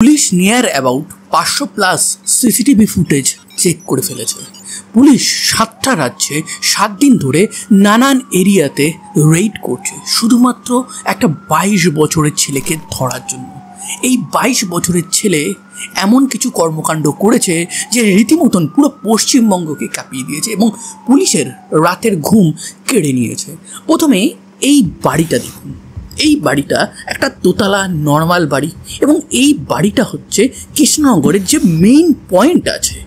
Police near about 500+ CCTV footage check করে ফেলেছে। Police 7টা রাজ্যে 7 দিন ধরে নানান এরিয়াতে রেইড করছে শুধুমাত্র একটা 22 বছরের ছেলেকে ধরার জন্য। এই 22 বছরের ছেলে এমন কিছু কর্মকাণ্ড করেছে যে রীতিমতন পুরো পশ্চিমবঙ্গকে কাঁপিয়ে দিয়েছে এবং পুলিশের রাতের ঘুম কেড়ে নিয়েছে। প্রথমে এই বাড়িটা দেখুন। এই বাড়িটা একটা দোতলা নর্মাল বাড়ি এবং এই বাড়িটা হচ্ছে কৃষ্ণনগরের যে মেইন পয়েন্ট আছে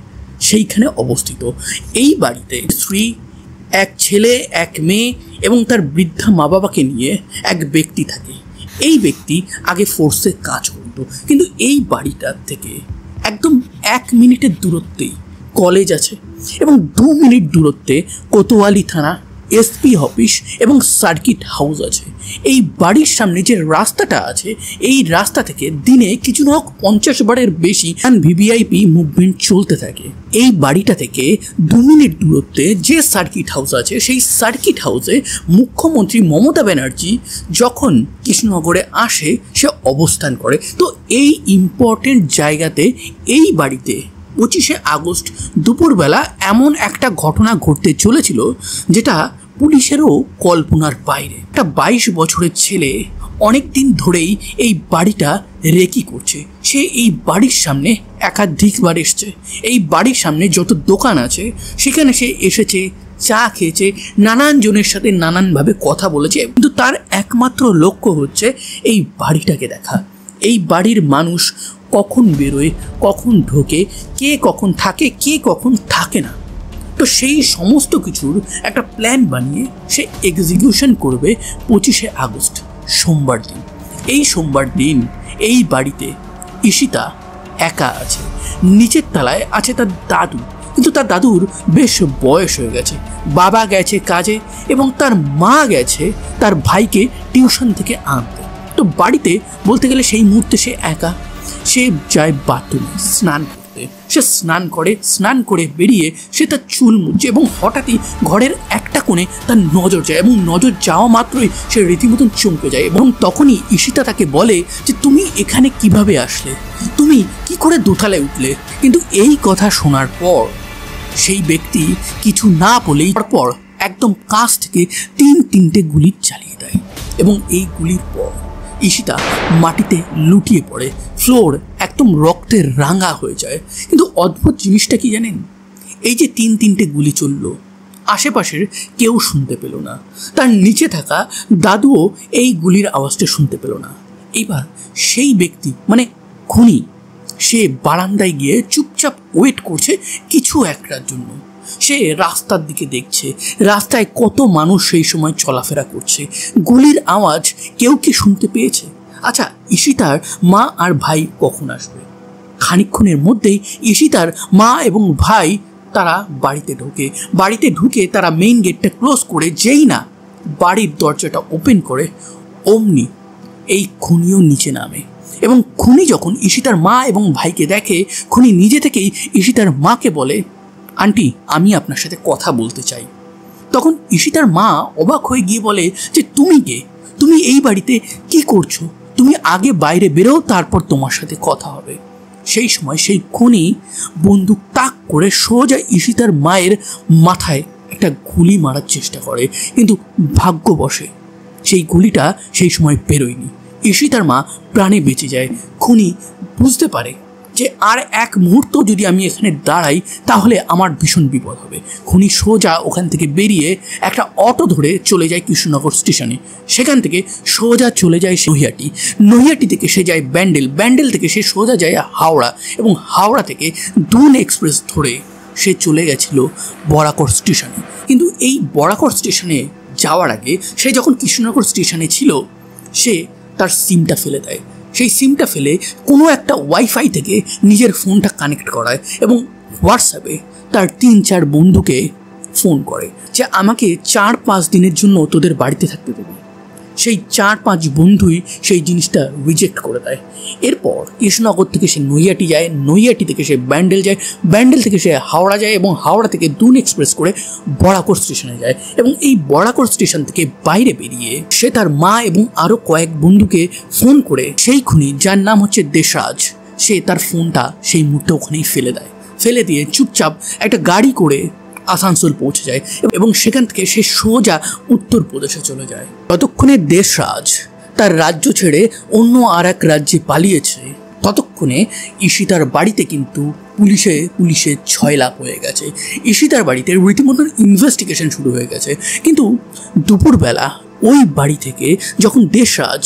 সেইখানে অবস্থিত। এই বাড়িতে স্ত্রী, এক ছেলে, এক মেয়ে এবং তার বৃদ্ধা মা বাবাকে নিয়ে এক ব্যক্তি থাকে। এই ব্যক্তি আগে ফোর্সে কাজ করত, কিন্তু এই বাড়িটার থেকে একদম 1 মিনিটের দূরত্বেই কলেজ আছে এবং 2 মিনিট দূরত্বে কোতোয়ালি থানা, এসপি অফিস এবং সার্কিট হাউস আছে। এই বাড়ির সামনে যে রাস্তাটা আছে এই রাস্তা থেকে দিনে কিছু না হোক 50 বারের বেশি ভিভিআইপি মুভমেন্ট চলতে থাকে। এই বাড়িটা থেকে 2 মিনিট দূরত্বে যে সার্কিট হাউস আছে সেই সার্কিট হাউসে মুখ্যমন্ত্রী মমতা ব্যানার্জি যখন কৃষ্ণনগরে আসে সে অবস্থান করে। তো এই ইম্পর্টেন্ট জায়গাতে এই বাড়িতে 25শে আগস্ট দুপুরবেলা এমন একটা ঘটনা ঘটতে চলেছিল যেটা পুলিশেরও কল্পনার বাইরে। একটা 22 বছরের ছেলে অনেক দিন ধরেই এই বাড়িটা রেকি করছে। সে এই বাড়ির সামনে একাধিকবার এসছে। এই বাড়ির সামনে যত দোকান আছে সেখানে সে এসেছে, চা খেয়েছে, নানান জনের সাথে নানানভাবে কথা বলেছে, কিন্তু তার একমাত্র লক্ষ্য হচ্ছে এই বাড়িটাকে দেখা। এই বাড়ির মানুষ কখন বেরোয়, কখন ঢোকে, কে কখন থাকে, কে কখন থাকে না। তো সেই সমস্ত কিছুর একটা প্ল্যান বানিয়ে সে এক্সিকিউশন করবে 25শে আগস্ট সোমবার দিন। এই সোমবার দিন এই বাড়িতে ঈশিতা একা আছে। নিচের তলায় আছে তার দাদু, কিন্তু তার দাদুর বেশ বয়স হয়ে গেছে। বাবা গেছে কাজে এবং তার মা গেছে তার ভাইকে টিউশন থেকে আনতে। তো বাড়িতে বলতে গেলে সেই মুহূর্তে সে একা। সে যায় বাথরুমে স্নান করতে। সে স্নান করে বেরিয়ে সে তার চুল মুছছে এবং হঠাৎই ঘরের একটা কোণে তার নজর যায় এবং নজর যাওয়া মাত্রই সে রীতিমতন চমকে যায় এবং তখনই ঈশিতা তাকে বলে যে তুমি এখানে কিভাবে আসলে, তুমি কি করে দোতলায় উঠলে। কিন্তু এই কথা শোনার পর সেই ব্যক্তি কিছু না বলেই তারপর একদম কাছ থেকে 3টে গুলি চালিয়ে দেয় এবং এই গুলির পর ঈশিতা মাটিতে লুটিয়ে পড়ে। ফ্লোর একদম রক্তের রাঙা হয়ে যায়। কিন্তু অদ্ভুত জিনিসটা কি জানেন, এই যে 3টে গুলি চলল আশেপাশের কেউ শুনতে পেল না। তার নিচে থাকা দাদুও এই গুলির আওয়াজটা শুনতে পেল না। এবার সেই ব্যক্তি মানে খুনি সে বারান্দায় গিয়ে চুপচাপ ওয়েট করছে কিছু একটার জন্য। সে রাস্তার দিকে দেখছে, রাস্তায় কত মানুষ সেই সময় চলাফেরা করছে। গুলির আওয়াজ কেউ কি শুনতে পেয়েছে? আচ্ছা, ঈশিতার মা আর ভাই কখন আসবে? খানিকক্ষণের মধ্যেই ঈশিতার মা এবং ভাই তারা বাড়িতে ঢুকে তারা মেইন গেটটা ক্লোজ করে যেই না বাড়ির দরজাটা ওপেন করে অমনি এই খুনিও নিচে নামে এবং খুনি যখন ঈশিতার মা এবং ভাইকে দেখে খুনি নিজে থেকেই ঈশিতার মাকে বলে, আন্টি আমি আপনার সাথে কথা বলতে চাই। তখন ঈশিতার মা অবাক হয়ে গিয়ে বলে যে তুমি কে, তুমি এই বাড়িতে কি করছো, তুমি আগে বাইরে বেরো তারপর তোমার সাথে কথা হবে। সেই সময় সেই খুনি বন্দুক তাক করে সোজা ঈশিতার মায়ের মাথায় একটা গুলি মারার চেষ্টা করে, কিন্তু ভাগ্যবশে সেই গুলিটা সেই সময় বেরোয়নি। ঈশিতার মা প্রাণে বেঁচে যায়। খুনি বুঝতে পারে যে আর এক মুহূর্ত যদি আমি এখানে দাঁড়াই তাহলে আমার ভীষণ বিপদ হবে। খুনি সোজা ওখান থেকে বেরিয়ে একটা অটো ধরে চলে যায় কৃষ্ণনগর স্টেশনে। সেখান থেকে সোজা চলে যায় নৈহাটি থেকে সে যায় ব্যান্ডেল থেকে সে সোজা যায় হাওড়া এবং হাওড়া থেকে দুন এক্সপ্রেস ধরে সে চলে গেছিল বরাকর স্টেশনে। কিন্তু এই বরাকর স্টেশনে যাওয়ার আগে সে যখন কৃষ্ণনগর স্টেশনে ছিল সে তার সিমটা ফেলে দেয়। সেই সিমটা ফেলে কোনো একটা ওয়াইফাই থেকে নিজের ফোনটা কানেক্ট করায় এবং হোয়াটসঅ্যাপে তার 3-4 বন্ধুকে ফোন করে যে আমাকে 4-5 দিনের জন্য তোদের বাড়িতে থাকতে দেবে। সেই 4-5 বন্ধুই সেই জিনিসটা রিজেক্ট করে দেয়। এরপর কৃষ্ণনগর থেকে সে নৈহাটি থেকে সে ব্যান্ডেল থেকে সে হাওড়া যায় এবং হাওড়া থেকে দুন এক্সপ্রেস করে বরাকর স্টেশনে যায় এবং এই বরাকর স্টেশন থেকে বাইরে বেরিয়ে সে তার মা এবং আরও কয়েক বন্ধুকে ফোন করে সেই খুনি যার নাম হচ্ছে দেশরাজ সে তার ফোনটা সেই মুহূর্তে ওখানেই ফেলে দিয়ে চুপচাপ একটা গাড়ি করে আসানসোল পৌঁছে যায় এবং সেখান থেকে সে সোজা উত্তরপ্রদেশে চলে যায়। ততক্ষণে দেশরাজ তার রাজ্য ছেড়ে অন্য আর এক রাজ্যে পালিয়েছে। ততক্ষণে ঈশিতার বাড়িতে কিন্তু পুলিশে ছয়লাপ হয়ে গেছে। ঈশিতার বাড়িতে রীতিমতো ইনভেস্টিগেশন শুরু হয়ে গেছে। কিন্তু দুপুরবেলা ওই বাড়ি থেকে যখন দেশরাজ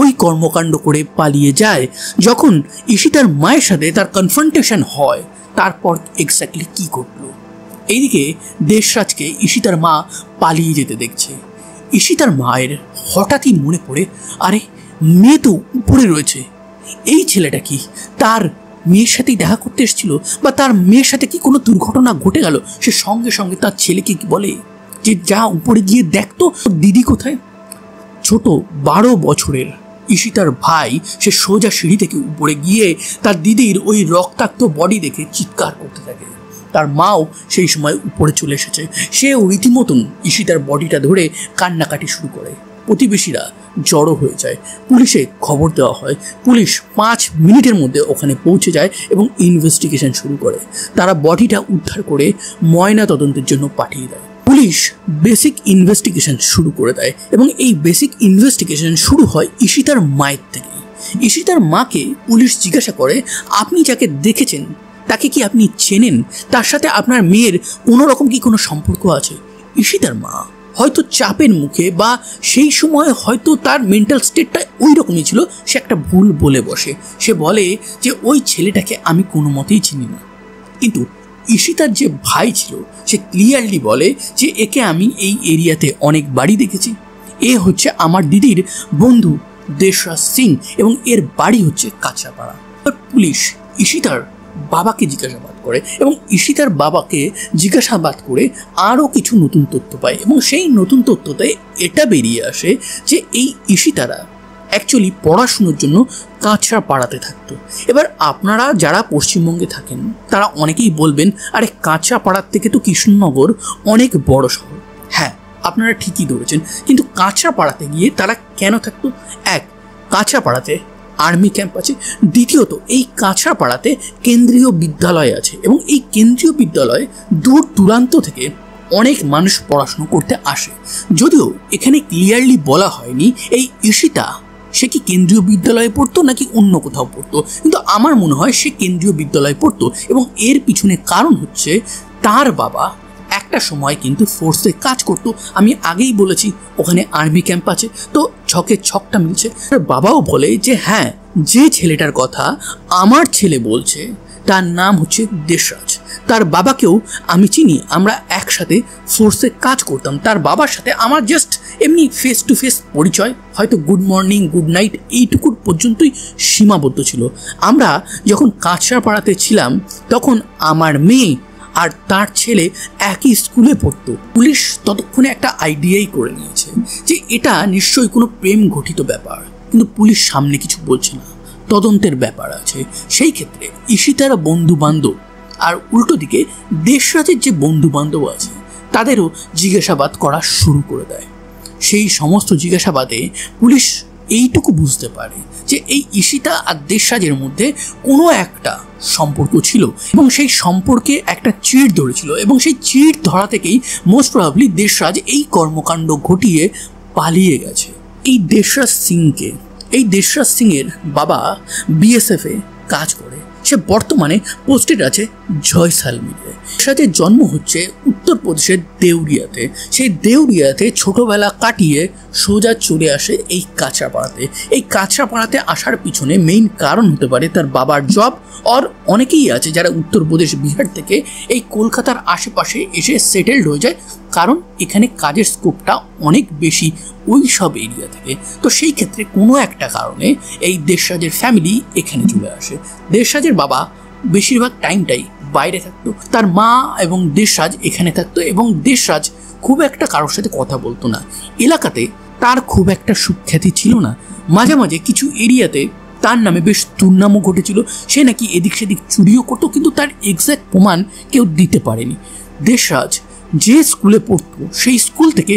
ওই কর্মকাণ্ড করে পালিয়ে যায়, যখন ঈশিতার মায়ের সাথে তার কনফ্রন্টেশন হয়, তারপর এক্স্যাক্টলি কি ঘটলো? এইদিকে দেশরাজকে ঈশিতার মা পালিয়ে যেতে দেখছে। ঈশিতার মায়ের হঠাৎই মনে পড়ে, আরে মেয়ে তো উপরে রয়েছে, এই ছেলেটা কি তার মেয়ের সাথেই দেখা করতে এসেছিল, বা তার মেয়ের সাথে কি কোনো দুর্ঘটনা ঘটে গেল? সে সঙ্গে সঙ্গে তার ছেলেকে কি বলে যে যা উপরে গিয়ে দেখতো দিদি কোথায়। ছোট 12 বছরের ঈশিতার ভাই সে সোজা সিঁড়ি থেকে উপরে গিয়ে তার দিদির ওই রক্তাক্ত বডি দেখে চিৎকার করতে থাকে। তার মাও সেই সময় উপরে চলে এসেছে। সেও রীতিমতন ঈশিতার বডিটা ধরে কান্নাকাটি শুরু করে। প্রতিবেশীরা জড়ো হয়ে যায়, পুলিশে খবর দেওয়া হয়। পুলিশ 5 মিনিটের মধ্যে ওখানে পৌঁছে যায় এবং ইনভেস্টিগেশন শুরু করে। তারা বডিটা উদ্ধার করে ময়না তদন্তের জন্য পাঠিয়ে দেয়। পুলিশ বেসিক ইনভেস্টিগেশন শুরু করে দেয় এবং এই বেসিক ইনভেস্টিগেশন শুরু হয় ঈশিতার মায়ের থেকে। ঈশিতার মাকে পুলিশ জিজ্ঞাসা করে, আপনি যাকে দেখেছেন তাকে কি আপনি চেনেন? তার সাথে আপনার মেয়ের কোনো রকম কি কোনো সম্পর্ক আছে? ঈশিতার মা হয়তো চাপের মুখে বা সেই সময় হয়তো তার মেন্টাল স্টেটটা ওই রকমই ছিল, সে একটা ভুল বলে বসে। সে বলে যে ওই ছেলেটাকে আমি কোনো মতেই চিনি না। কিন্তু ঈশিতার যে ভাই ছিল সে ক্লিয়ারলি বলে যে একে আমি এই এরিয়াতে অনেক বাড়ি দেখেছি, এ হচ্ছে আমার দিদির বন্ধু দেশরাজ সিং এবং এর বাড়ি হচ্ছে কাঁচরাপাড়া। পুলিশ ঈশিতার বাবাকে জিজ্ঞাসাবাদ করে এবং ঈশিতার বাবাকে জিজ্ঞাসাবাদ করে আরও কিছু নতুন তথ্য পায় এবং সেই নতুন তথ্যতে এটা বেরিয়ে আসে যে এই ঈশিতারা অ্যাকচুয়ালি পড়াশুনোর জন্য কাঁচরাপাড়াতে থাকতো। এবার আপনারা যারা পশ্চিমবঙ্গে থাকেন তারা অনেকেই বলবেন, আরে কাঁচরাপাড়ার থেকে তো কৃষ্ণনগর অনেক বড় শহর। হ্যাঁ, আপনারা ঠিকই ধরেছেন, কিন্তু কাঁচরাপাড়াতে গিয়ে তারা কেন থাকতো? এক, কাঁচরাপাড়াতে আর্মি ক্যাম্প আছে। দ্বিতীয়ত, এই কাঁচরাপাড়াতে কেন্দ্রীয় বিদ্যালয় আছে এবং এই কেন্দ্রীয় বিদ্যালয়ে দূর দূরান্ত থেকে অনেক মানুষ পড়াশুনো করতে আসে। যদিও এখানে ক্লিয়ারলি বলা হয়নি এই ঈশিতা সে কি কেন্দ্রীয় বিদ্যালয়ে পড়তো নাকি অন্য কোথাও পড়তো, কিন্তু আমার মনে হয় সে কেন্দ্রীয় বিদ্যালয়ে পড়তো এবং এর পিছনে কারণ হচ্ছে তার বাবা একটা সময় কিন্তু ফোর্সে কাজ করতো। আমি আগেই বলেছি ওখানে আর্মি ক্যাম্প আছে, তো ছকে ছকটা মিলছে। বাবাও বলে যে হ্যাঁ, যে ছেলেটার কথা আমার ছেলে বলছে তার নাম হচ্ছে দেশরাজ। তার বাবাকেও আমি চিনি, আমরা একসাথে ফোর্সে কাজ করতাম। তার বাবার সাথে আমার জাস্ট এমনি ফেস টু ফেস পরিচয়, হয়তো গুড মর্নিং গুড নাইট এইটুকুর পর্যন্তই সীমাবদ্ধ ছিল। আমরা যখন কাঁচরাপাড়াতে ছিলাম তখন আমার মেয়ে আর তার ছেলে একই স্কুলে পড়তো। পুলিশ ততক্ষণে একটা আইডিয়াই করে নিয়েছে যে এটা নিশ্চয়ই কোনো প্রেম ঘটিত ব্যাপার, কিন্তু পুলিশ সামনে কিছু বলছে না, তদন্তের ব্যাপার আছে। সেই ক্ষেত্রে ঈশিতার বন্ধু বান্ধব আর উল্টো দিকে দেশরাজের যে বন্ধু বান্ধব আছে তাদেরও জিজ্ঞাসাবাদ করা শুরু করে দেয়। সেই সমস্ত জিজ্ঞাসাবাদে পুলিশ এইটুকু বুঝতে পারে যে এই ঈশিতা আর দেশরাজের মধ্যে কোনো একটা সম্পর্ক ছিল এবং সেই সম্পর্কে একটা চিড় ধরেছিল এবং সেই চিড় ধরা থেকেই মোস্ট প্রবাবলি দেশরাজ এই কর্মকাণ্ড ঘটিয়ে পালিয়ে গেছে। এই দেশরাজ সিংয়ের বাবা বিএসএফে কাজ করে, সে বর্তমানে পোস্টেড আছে জয়সালমীরে। দেশরাজের জন্ম হচ্ছে উত্তরপ্রদেশের দেউরিয়াতে। সেই দেউরিয়াতে ছোটবেলা কাটিয়ে সোজা চলে আসে এই কাঁচরাপাড়াতে। এই কাঁচরাপাড়াতে আসার পিছনে মেইন কারণ হতে পারে তার বাবার জব, আর অনেকেই আছে যারা উত্তরপ্রদেশ বিহার থেকে এই কলকাতার আশেপাশে এসে সেটেলড হয়ে যায়, কারণ এখানে কাজের স্কোপটা অনেক বেশি ওই সব এরিয়া থেকে। তো সেই ক্ষেত্রে কোনো একটা কারণে এই দেশরাজের ফ্যামিলি এখানে চলে আসে। দেশরাজের বাবা বেশিরভাগ টাইমটাই বাইরে থাকতো, তার মা এবং দেশরাজ এখানে থাকতো এবং দেশরাজ খুব একটা কারোর সাথে কথা বলতো না। এলাকাতে তার খুব একটা সুখ্যাতি ছিল না। মাঝে মাঝে কিছু এরিয়াতে তার নামে বেশ দুর্নামও ঘটেছিল, সে নাকি এদিক সেদিক চুরিও করতো, কিন্তু তার এক্স্যাক্ট প্রমাণ কেউ দিতে পারেনি। দেশরাজ যে স্কুলে পড়তো সেই স্কুল থেকে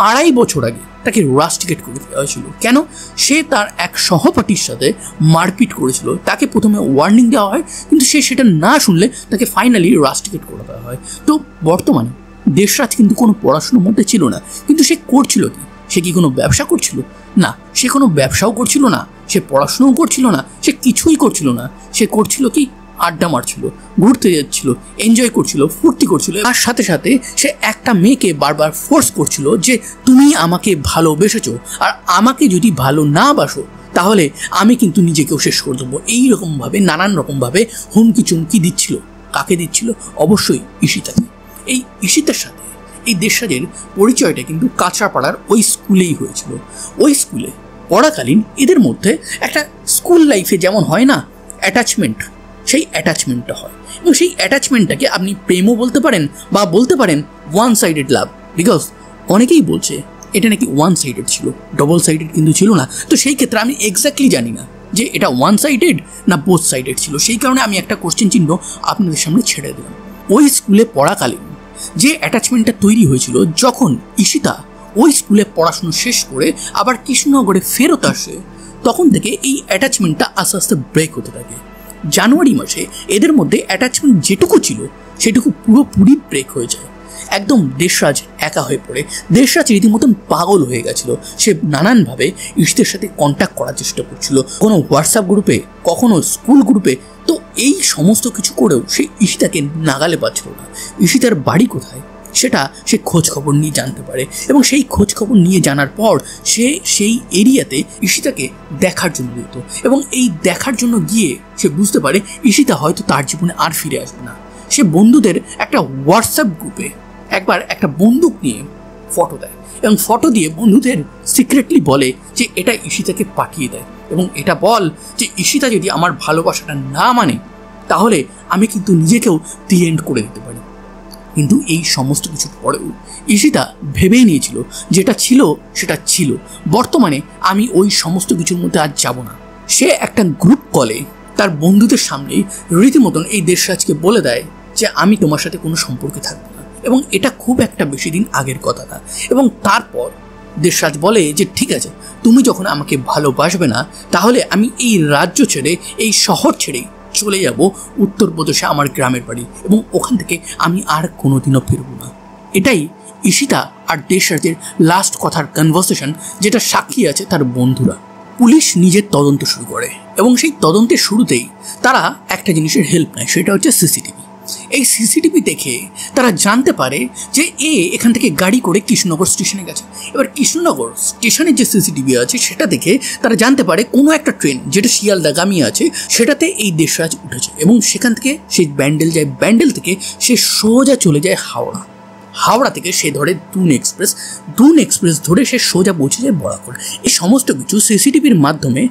2.5 বছর আগে তাকে রাস্টিকেট করে দেওয়া হয়েছিল। কেন? সে তার এক সহপাঠীর সাথে মারপিট করেছিল। তাকে প্রথমে ওয়ার্নিং দেওয়া হয়, কিন্তু সে সেটা না শুনলে তাকে ফাইনালি রাস্টিকেট করে দেওয়া হয়। তো বর্তমানে দেশরাজ কিন্তু কোনো পড়াশোনার মধ্যে ছিল না, কিন্তু সে করছিল কি? সে কি কোনো ব্যবসা করছিল? না, সে কোনো ব্যবসাও করছিল না, সে পড়াশোনাও করছিল না, সে কিছুই করছিল না। সে করছিল কি? আড্ডা মারছিল, ঘুরতে যাচ্ছিল, এনজয় করছিল, ফুর্তি করছিল। তার সাথে সাথে সে একটা মেয়েকে বারবার ফোর্স করছিল যে তুমি আমাকে ভালোবেসেছো, আর আমাকে যদি ভালো না বাসো তাহলে আমি কিন্তু নিজেকেও শেষ করে দেবো। এইরকমভাবে নানান রকমভাবে হুমকি চুমকি দিচ্ছিল। কাকে দিচ্ছিল? অবশ্যই ঈশিতাকে। এই ঈশিতার সাথে এই দেশরাজের পরিচয়টা কিন্তু কাঁচরাপাড়ার ওই স্কুলেই হয়েছিল। ওই স্কুলে পড়াকালীন এদের মধ্যে একটা স্কুল লাইফে যেমন হয় না অ্যাটাচমেন্ট, সেই অ্যাটাচমেন্টটা হয়। এবং সেই অ্যাটাচমেন্টটাকে আপনি প্রেমও বলতে পারেন, বা বলতে পারেন ওয়ান সাইডেড লাভ। বিকজ অনেকেই বলছে এটা নাকি ওয়ান সাইডেড ছিল, ডবল সাইডেড কিন্তু ছিল না। তো সেই ক্ষেত্রে আমি এক্স্যাক্টলি জানি না যে এটা ওয়ান সাইডেড না বোথ সাইডেড ছিল। সেই কারণে আমি একটা কোশ্চেন চিহ্ন আপনাদের সামনে ছেড়ে দিলাম। ওই স্কুলে পড়াকালীন যে অ্যাটাচমেন্টটা তৈরি হয়েছিল, যখন ঈশিতা ওই স্কুলে পড়াশুনো শেষ করে আবার কৃষ্ণনগরে ফেরত আসে, তখন থেকে এই অ্যাটাচমেন্টটা আস্তে আস্তে ব্রেক হতে থাকে। জানুয়ারি মাসে এদের মধ্যে অ্যাটাচমেন্ট যেটুকু ছিল সেটুকু পুরোপুরি ব্রেক হয়ে যায়। একদম দেশরাজ একা হয়ে পড়ে। দেশরাজ রীতিমতন পাগল হয়ে গেছিল। সে নানানভাবে ঈশিতার সাথে কন্ট্যাক্ট করার চেষ্টা করছিল, কোনো হোয়াটসঅ্যাপ গ্রুপে, কখনো স্কুল গ্রুপে। তো এই সমস্ত কিছু করেও সে ঈশিতাকে নাগালে পাচ্ছিল না। ঈশিতার বাড়ি কোথায় সেটা সে খোঁজ খবর নিয়ে জানতে পারে, এবং সেই খোঁজ খবর নিয়ে জানার পর সে সেই এরিয়াতে ঈশিতাকে দেখার জন্য যেত। এবং এই দেখার জন্য গিয়ে সে বুঝতে পারে ঈশিতা হয়তো তার জীবনে আর ফিরে আসবে না। সে বন্ধুদের একটা হোয়াটসঅ্যাপ গ্রুপে একবার একটা বন্দুক নিয়ে ফটো দেয়, এবং ফটো দিয়ে বন্ধুদের সিক্রেটলি বলে যে এটা ঈশিতাকে পাঠিয়ে দেয়, এবং এটা বল যে ঈশিতা যদি আমার ভালোবাসাটা না মানে তাহলে আমি কিন্তু নিজেকেও দি এন্ড করে দিতে পারি। কিন্তু এই সমস্ত কিছুর পরেও ঈশিতা ভেবেই নিয়েছিল যেটা ছিল সেটা ছিল, বর্তমানে আমি ওই সমস্ত কিছুর মধ্যে আর যাব না। সে একটা গ্রুপ কলে তার বন্ধুদের সামনেই রীতিমতন এই দেশরাজকে বলে দেয় যে আমি তোমার সাথে কোনো সম্পর্কে থাকবো না, এবং এটা খুব একটা বেশি দিন আগের কথা না। এবং তারপর দেশরাজ বলে যে ঠিক আছে, তুমি যখন আমাকে ভালোবাসবে না তাহলে আমি এই রাজ্য ছেড়ে, এই শহর ছেড়ে চলে যাব উত্তরপ্রদেশে আমার গ্রামের বাড়ি, এবং ওখান থেকে আমি আর কোনোদিনও ফিরব না। এটাই ঈশিতা আর দেশরাজের লাস্ট কথার কনভারসেশন, যেটা সাক্ষী আছে তার বন্ধুরা। পুলিশ নিজের তদন্ত শুরু করে, এবং সেই তদন্তের শুরুতেই তারা একটা জিনিসের হেল্প নেয়, সেটা হচ্ছে সিসিটিভি। এই সিসিটিভি দেখে তারা জানতে পারে যে এখান থেকে গাড়ি করে কৃষ্ণনগর স্টেশনে গেছে। এবার কৃষ্ণনগর স্টেশনের যে সিসিটিভি আছে সেটা দেখে তারা জানতে পারে কোনো একটা ট্রেন যেটা শিয়ালদাগামী আছে সেটাতে এই দেশরাজ উঠেছে, এবং সেখান থেকে সে ব্যান্ডেল যায়। ব্যান্ডেল থেকে সে সোজা চলে যায় হাওড়া। হাওড়া থেকে সে ধরে দুন এক্সপ্রেস ধরে সে সোজা পৌঁছে যায় বরাকর। এই সমস্ত কিছু সিসিটিভির মাধ্যমে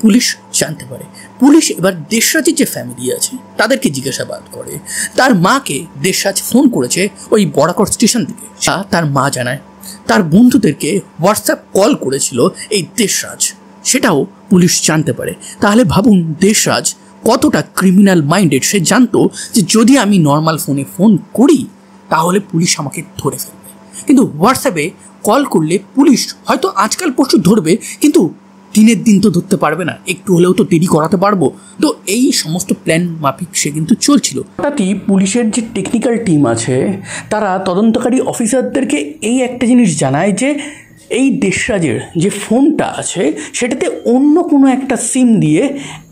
পুলিশ জানতে পারে। পুলিশ এবার দেশরাজের যে ফ্যামিলি আছে তাদেরকে জিজ্ঞাসাবাদ করে। তার মাকে দেশরাজ ফোন করেছে ওই বরাকর স্টেশন থেকে, তার মা জানায়। তার বন্ধুদেরকে হোয়াটসঅ্যাপ কল করেছিল এই দেশরাজ, সেটাও পুলিশ জানতে পারে। তাহলে ভাবুন দেশরাজ কতটা ক্রিমিনাল মাইন্ডেড। সে জানতো যে যদি আমি নর্মাল ফোনে ফোন করি তাহলে পুলিশ আমাকে ধরে ফেলবে, কিন্তু হোয়াটসঅ্যাপে কল করলে পুলিশ হয়তো আজকাল পরশু ধরবে, কিন্তু দিনের দিন তো ধরতে পারবে না, একটু হলেও তো দেরি করাতে পারবো। তো এই সমস্ত প্ল্যান মাফিক সে কিন্তু চলছিল। হঠাৎই পুলিশের যে টেকনিক্যাল টিম আছে তারা তদন্তকারী অফিসারদেরকে এই একটা জিনিস জানায় যে এই দেশরাজের যে ফোনটা আছে সেটাতে অন্য কোনো একটা সিম দিয়ে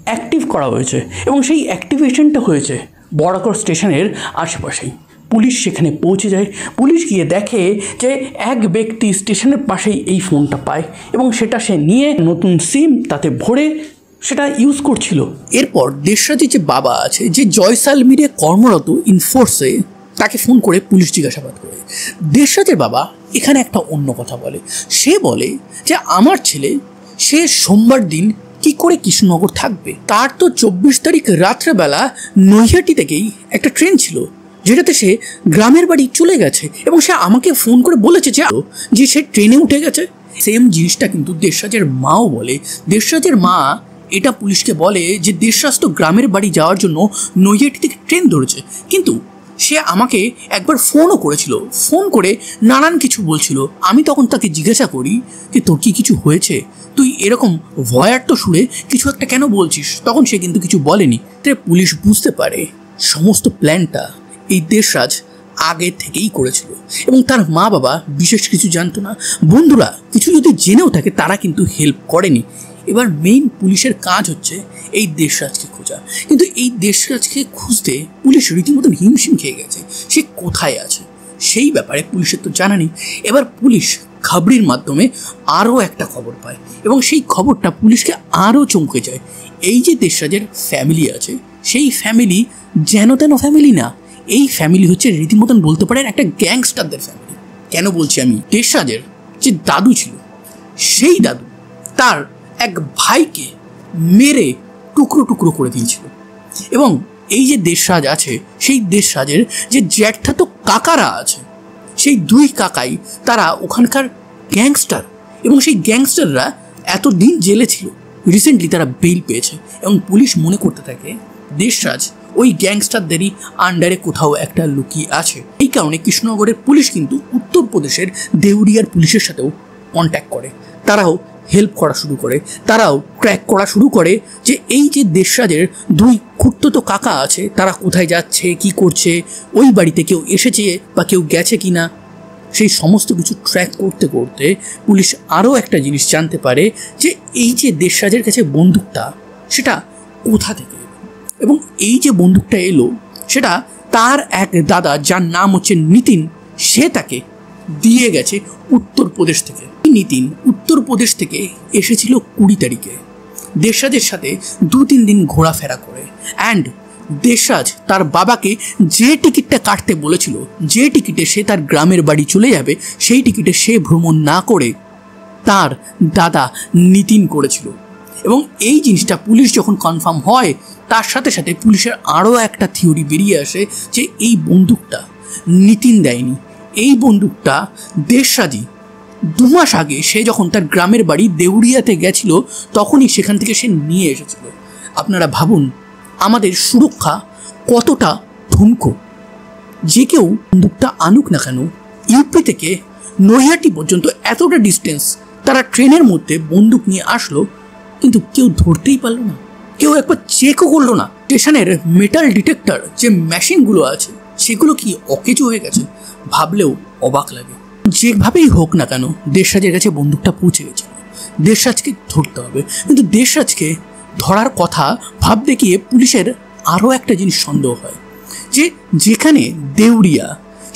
অ্যাক্টিভ করা হয়েছে, এবং সেই অ্যাক্টিভেশনটা হয়েছে বরাকর স্টেশনের আশেপাশেই। পুলিশ সেখানে পৌঁছে যায়। পুলিশ গিয়ে দেখে যে এক ব্যক্তি স্টেশনের পাশেই এই ফোনটা পায়, এবং সেটা সে নিয়ে নতুন সিম তাতে ভরে সেটা ইউজ করছিল। এরপর দেশরাজের যে বাবা আছে, যে জয়সালমীরে কর্মরত ইনফোর্সে, তাকে ফোন করে পুলিশ জিজ্ঞাসাবাদ করে। দেশরাজের বাবা এখানে একটা অন্য কথা বলে। সে বলে যে আমার ছেলে সে সোমবার দিন কি করে কৃষ্ণনগর থাকবে, তার তো 24 তারিখ রাত্রেবেলা নৈহাটি থেকেই একটা ট্রেন ছিল যেটাতে সে গ্রামের বাড়ি চলে গেছে, এবং সে আমাকে ফোন করে বলেছে যে সে ট্রেনে উঠে গেছে। সেম জিনিসটা কিন্তু দেশরাজের মাও বলে। দেশরাজের মা এটা পুলিশকে বলে যে দেশরাজ তো গ্রামের বাড়ি যাওয়ার জন্য নৈহাটি থেকে ট্রেন ধরেছে, কিন্তু সে আমাকে একবার ফোনও করেছিল, ফোন করে নানান কিছু বলছিল। আমি তখন তাকে জিজ্ঞাসা করি যে তোর কি কিছু হয়েছে, তুই এরকম ভয়ার তো সুরে কিছু একটা কেন বলছিস? তখন সে কিন্তু কিছু বলেনি। তাই পুলিশ বুঝতে পারে সমস্ত প্ল্যানটা এই দেশরাজ আগে থেকেই করেছিল এবং তার মা বাবা বিশেষ কিছু জানতো না। বন্ধুরা কিছু যদি জেনেও থাকে তারা কিন্তু হেল্প করেনি। এবার মেইন পুলিশের কাজ হচ্ছে এই দেশরাজকে খোঁজা, কিন্তু এই দেশরাজকে খুঁজতে পুলিশ রীতিমতন হিমশিম খেয়ে গেছে। সে কোথায় আছে সেই ব্যাপারে পুলিশের তো জানা নেই। এবার পুলিশ খবরের মাধ্যমে আরও একটা খবর পায় এবং সেই খবরটা পুলিশকে আরও চমকে যায়। এই যে দেশরাজের ফ্যামিলি আছে সেই ফ্যামিলি যেন তেন ফ্যামিলি না, এই ফ্যামিলি হচ্ছে রীতিমতন বলতে পারেন একটা গ্যাংস্টারদের ফ্যামিলি। কেন বলছি আমি? দেশরাজের যে দাদু ছিল সেই দাদু তার এক ভাইকে মেরে টুকরো টুকরো করে দিয়েছিল এবং এই যে দেশরাজ আছে সেই দেশরাজের যে জ্যাঠাতো কাকারা আছে সেই দুই কাকাই তারা ওখানকার গ্যাংস্টার এবং সেই গ্যাংস্টাররা এতদিন জেলে ছিল, রিসেন্টলি তারা বেল পেয়েছে এবং পুলিশ মনে করতে থাকে দেশরাজ ওই গ্যাংস্টারদেরই আন্ডারে কোথাও একটা লুকিয়ে আছে। এই কারণে কৃষ্ণনগরের পুলিশ কিন্তু উত্তরপ্রদেশের দেউরিয়ার পুলিশের সাথেও কন্ট্যাক্ট করে, তারাও হেল্প করা শুরু করে, তারাও ট্র্যাক করা শুরু করে যে এই যে দেশরাজের দুই খুঁড়তো কাকা আছে তারা কোথায় যাচ্ছে, কি করছে, ওই বাড়িতে কেউ এসেছে বা কেউ গেছে কি না। সেই সমস্ত কিছু ট্র্যাক করতে করতে পুলিশ আরও একটা জিনিস জানতে পারে যে এই যে দেশরাজের কাছে বন্দুকটা সেটা কোথা থেকে এলো এবং এই যে বন্দুকটা এলো সেটা তার এক দাদা যার নাম হচ্ছে নিতিন, সে তাকে দিয়ে গেছে উত্তরপ্রদেশ থেকে। নিতিন উত্তরপ্রদেশ থেকে এসেছিল 20 তারিখে দেশরাজের সাথে 2-3 দিন ঘোরাফেরা করে। অ্যান্ড দেশরাজ তার বাবাকে যে টিকিটটা কাটতে বলেছিল, যে টিকিটে সে তার গ্রামের বাড়ি চলে যাবে, সেই টিকিটে সে ভ্রমণ না করে তার দাদা নিতিন করেছিল। এবং এই জিনিসটা পুলিশ যখন কনফার্ম হয় তার সাথে সাথে পুলিশের আরও একটা থিওরি বেরিয়ে আসে যে এই বন্দুকটা নিতিন দেয়নি, এই বন্দুকটা দেশরাজই 2 মাস আগে সে যখন তার গ্রামের বাড়ি দেউরিয়াতে গেছিল তখনই সেখান থেকে সে নিয়ে এসেছিল। আপনারা ভাবুন আমাদের সুরক্ষা কতটা ঠুনকো। যে কেউ বন্দুকটা আনুক না কেন, ইউপি থেকে নৈহাটি পর্যন্ত এতটা ডিস্টেন্স তারা ট্রেনের মধ্যে বন্দুক নিয়ে আসলো, কিন্তু কেউ ধরতেই পারলো না, কেউ একবার চেকও করলো না। স্টেশনের মেটাল ডিটেক্টর যে মেশিনগুলো আছে সেগুলো কি অকেজো হয়ে গেছে? ভাবলেও অবাক লাগে। যেভাবেই হোক না কেন দেশরাজের কাছে বন্দুকটা পৌঁছে গেছিল, দেশরাজকে ধরতে হবে। কিন্তু দেশরাজকে ধরার কথা ভাবতে গিয়ে পুলিশের আরও একটা জিনিস সন্দেহ হয় যে যেখানে দেউরিয়া,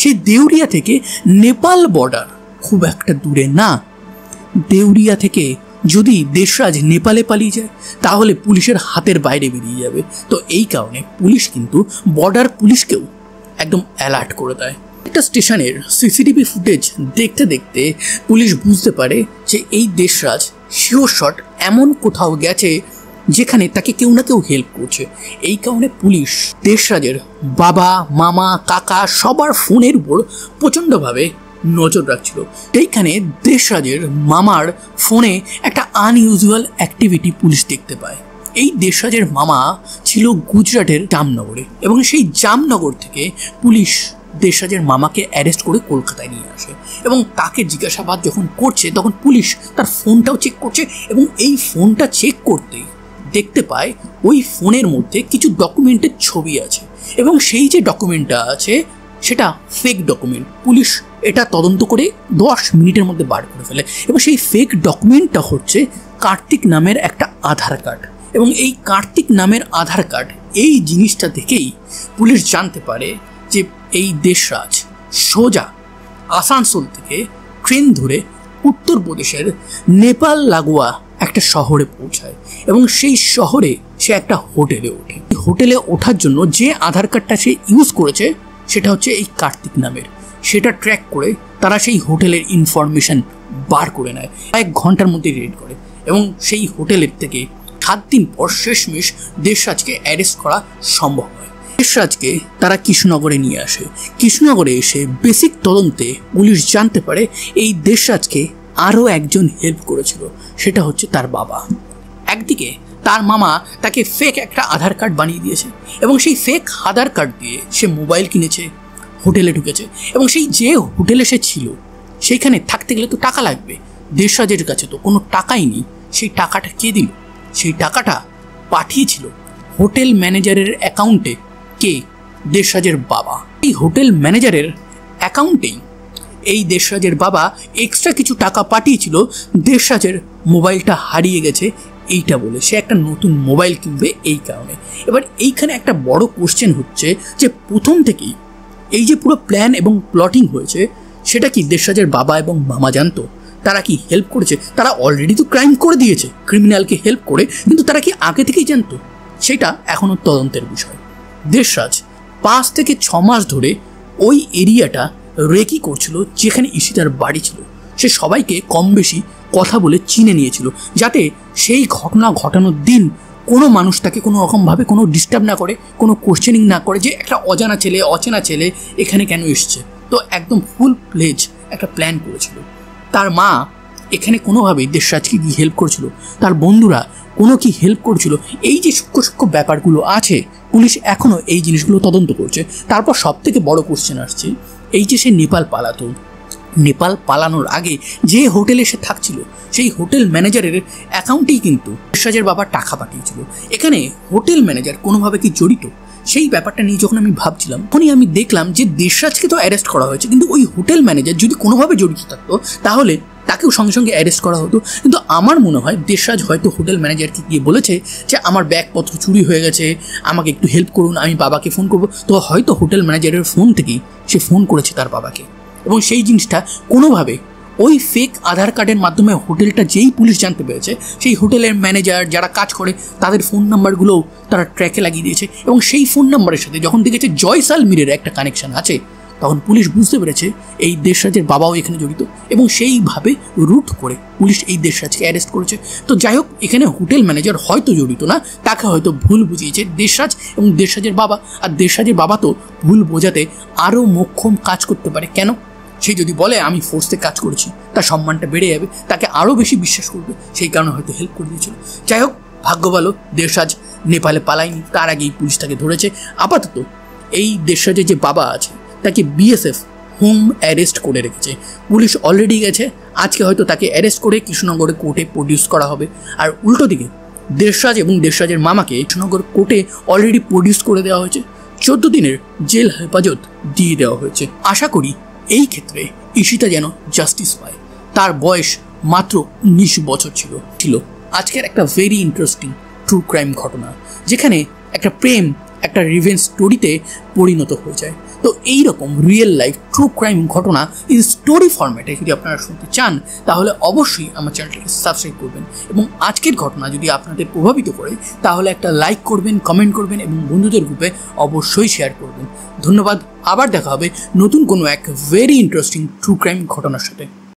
সেই দেউরিয়া থেকে নেপাল বর্ডার খুব একটা দূরে না। দেউরিয়া থেকে যদি দেশরাজ নেপালে পালিয়ে যায় তাহলে পুলিশের হাতের বাইরে বেরিয়ে যাবে। তো এই কারণে পুলিশ কিন্তু বর্ডার পুলিশকেও একদম অ্যালার্ট করে দেয়। একটা স্টেশনের সিসিটিভি ফুটেজ দেখতে দেখতে পুলিশ বুঝতে পারে যে এই দেশরাজ শিওর শট এমন কোথাও গেছে যেখানে তাকে কেউ না কেউ হেল্প করছে। এই কারণে পুলিশ দেশরাজের বাবা, মামা, কাকা সবার ফোনের উপর প্রচণ্ডভাবে নজর রাখছিল। এইখানে দেশরাজের মামার ফোনে একটা আনইউজুয়াল অ্যাক্টিভিটি পুলিশ দেখতে পায়। এই দেশরাজের মামা ছিল গুজরাটের জামনগরে এবং সেই জামনগর থেকে পুলিশ দেশরাজের মামাকে অ্যারেস্ট করে কলকাতায় নিয়ে আসে এবং তাকে জিজ্ঞাসাবাদ যখন করছে তখন পুলিশ তার ফোনটাও চেক করছে এবং এই ফোনটা চেক করতেই দেখতে পায় ওই ফোনের মধ্যে কিছু ডকুমেন্টের ছবি আছে এবং সেই যে ডকুমেন্টটা আছে সেটা ফেক ডকুমেন্ট। পুলিশ এটা তদন্ত করে 10 মিনিটের মধ্যে বার করে ফেলে এবং সেই ফেক ডকুমেন্টটা হচ্ছে কার্তিক নামের একটা আধার কার্ড। এবং এই কার্তিক নামের আধার কার্ড, এই জিনিসটা থেকেই পুলিশ জানতে পারে যে এই দেশরাজ সোজা আসানসোল থেকে ট্রেন ধরে উত্তরপ্রদেশের নেপাল লাগোয়া একটা শহরে পৌঁছায় এবং সেই শহরে সে একটা হোটেলে ওঠে। হোটেলে ওঠার জন্য যে আধার কার্ডটা সে ইউজ করেছে সেটা হচ্ছে এই কার্তিক নামের। সেটা ট্র্যাক করে তারা সেই হোটেলের ইনফরমেশন বার করে নেয়, 1 ঘন্টার মধ্যে রেড করে এবং সেই হোটেলের থেকে 7 দিন পর শেষমেশ দেশরাজকে অ্যারেস্ট করা সম্ভব হয়। দেশরাজকে তারা কৃষ্ণনগরে নিয়ে আসে। কৃষ্ণনগরে এসে বেসিক তদন্তে পুলিশ জানতে পারে এই দেশরাজকে আরও একজন হেল্প করেছিল, সেটা হচ্ছে তার বাবা। একদিকে তার মামা তাকে ফেক একটা আধার কার্ড বানিয়ে দিয়েছে এবং সেই ফেক আধার কার্ড দিয়ে সে মোবাইল কিনেছে, হোটেলে ঢুকেছে এবং সেই যে হোটেলে সে ছিল সেইখানে থাকতে গেলে তো টাকা লাগবে। দেশরাজের কাছে তো কোনো টাকাই নেই। সেই টাকাটা কে দিল? সেই টাকাটা পাঠিয়েছিল হোটেল ম্যানেজারের অ্যাকাউন্টে। কে? দেশরাজের বাবা। এই হোটেল ম্যানেজারের অ্যাকাউন্টেই এই দেশরাজের বাবা এক্সট্রা কিছু টাকা পাঠিয়েছিল দেশরাজের মোবাইলটা হারিয়ে গেছে এইটা বলে। সে একটা নতুন মোবাইল কিনবে এই কারণে। এবার এইখানে একটা বড় কোশ্চেন হচ্ছে যে প্রথম থেকেই এই যে পুরো প্ল্যান এবং প্লটিং হয়েছে সেটা কি দেশরাজের বাবা এবং মামা জানতো? তারা কি হেল্প করেছে? তারা অলরেডি তো ক্রাইম করে দিয়েছে ক্রিমিনালকে হেল্প করে, কিন্তু তারা কি আগে থেকেই জানতো? সেটা এখনও তদন্তের বিষয়। দেশরাজ 5 থেকে 6 মাস ধরে ওই এরিয়াটা রেকি করছিল যেখানে ঈশিতার বাড়ি ছিল। সে সবাইকে কম বেশি কথা বলে চিনে নিয়েছিল যাতে সেই ঘটনা ঘটানোর দিন কোনো মানুষ তাকে কোনো রকমভাবে কোনো ডিস্টার্ব না করে, কোনো কোশ্চেনিং না করে যে একটা অজানা ছেলে অচেনা ছেলে এখানে কেন এসছে। তো একদম ফুল প্লেজ একটা প্ল্যান করেছিল। তার মা এখানে কোনোভাবেই দেশরাজকে কি হেল্প করছিল, তার বন্ধুরা কোনো কি হেল্প করছিল, এই যে সূক্ষ্ম সূক্ষ্ম ব্যাপারগুলো আছে পুলিশ এখনও এই জিনিসগুলো তদন্ত করছে। তারপর সব থেকে বড় কোশ্চেন আসছে এই যে সে নেপাল পালাতো, নেপাল পালানোর আগে যে হোটেলে সে থাকছিল সেই হোটেল ম্যানেজারের অ্যাকাউন্টেই কিন্তু দেশরাজের বাবা টাকা পাঠিয়েছিল। এখানে হোটেল ম্যানেজার কোনোভাবে কি জড়িত? সেই ব্যাপারটা নিয়ে যখন আমি ভাবছিলাম তখনই আমি দেখলাম যে দেশরাজকে তো অ্যারেস্ট করা হয়েছে, কিন্তু ওই হোটেল ম্যানেজার যদি কোনোভাবে জড়িত থাকতো তাহলে তাকেও সঙ্গে সঙ্গে অ্যারেস্ট করা হতো। কিন্তু আমার মনে হয় দেশরাজ হয়তো হোটেল ম্যানেজারকে গিয়ে বলেছে যে আমার ব্যাগপত্র চুরি হয়ে গেছে, আমাকে একটু হেল্প করুন, আমি বাবাকে ফোন করবো। তো হয়তো হোটেল ম্যানেজারের ফোন থেকেই সে ফোন করেছে তার বাবাকে এবং সেই জিনিসটা কোনোভাবে ওই ফেক আধার কার্ডের মাধ্যমে হোটেলটা যেই পুলিশ জানতে পেরেছে সেই হোটেলের ম্যানেজার যারা কাজ করে তাদের ফোন নাম্বারগুলোও তারা ট্র্যাকে লাগিয়ে দিয়েছে এবং সেই ফোন নাম্বারের সাথে যখন দেখেছে জয়সালমীরের একটা কানেকশন আছে তখন পুলিশ বুঝতে পেরেছে এই দেশরাজের বাবাও এখানে জড়িত এবং সেইভাবে রুট করে পুলিশ এই দেশরাজকে অ্যারেস্ট করেছে। তো যাই হোক, এখানে হোটেল ম্যানেজার হয়তো জড়িত না, তাকে হয়তো ভুল বুঝিয়েছে দেশরাজ এবং দেশরাজের বাবা। আর দেশরাজের বাবা তো ভুল বোঝাতে আরও মোক্ষম কাজ করতে পারে। কেন? সে যদি বলে আমি ফোর্সে কাজ করেছি তার সম্মানটা বেড়ে যাবে, তাকে আরও বেশি বিশ্বাস করবে, সেই কারণে হয়তো হেল্প করে দিয়েছিল। যাই হোক, ভাগ্য ভালো দেশরাজ নেপালে পালায়নি, তার আগেই পুলিশ তাকে ধরেছে। আপাতত এই দেশরাজের যে বাবা আছে তাকে বিএসএফ হোম অ্যারেস্ট করে রেখেছে। পুলিশ অলরেডি গেছে, আজকে হয়তো তাকে অ্যারেস্ট করে কৃষ্ণনগরের কোর্টে প্রডিউস করা হবে। আর উল্টো দিকে দেশরাজ এবং দেশরাজের মামাকে কৃষ্ণনগর কোর্টে অলরেডি প্রডিউস করে দেওয়া হয়েছে, 14 দিনের জেল হেফাজত দিয়ে দেওয়া হয়েছে। আশা করি এই ক্ষেত্রে ঈশিতা যেন জাস্টিস পায়। তার বয়স মাত্র 19 বছর ছিল। আজকের একটা ভেরি ইন্টারেস্টিং ট্রু ক্রাইম ঘটনা যেখানে একটা প্রেম একটা রিভেঞ্জ স্টোরিতে পরিণত হয়ে যায়। তো এইরকম রিয়েল লাইফ ট্রু ক্রাইম ঘটনা ইন স্টোরি ফরম্যাটে যদি আপনারা শুনতে চান তাহলে অবশ্যই আমার চ্যানেলটাকে সাবস্ক্রাইব করবেন এবং আজকের ঘটনা যদি আপনাদের প্রভাবিত করে তাহলে একটা লাইক করবেন, কমেন্ট করবেন এবং বন্ধুদের গ্রুপে অবশ্যই শেয়ার করবেন। ধন্যবাদ। আবার দেখা হবে নতুন কোনো এক ভেরি ইন্টারেস্টিং ট্রু ক্রাইম ঘটনার সাথে।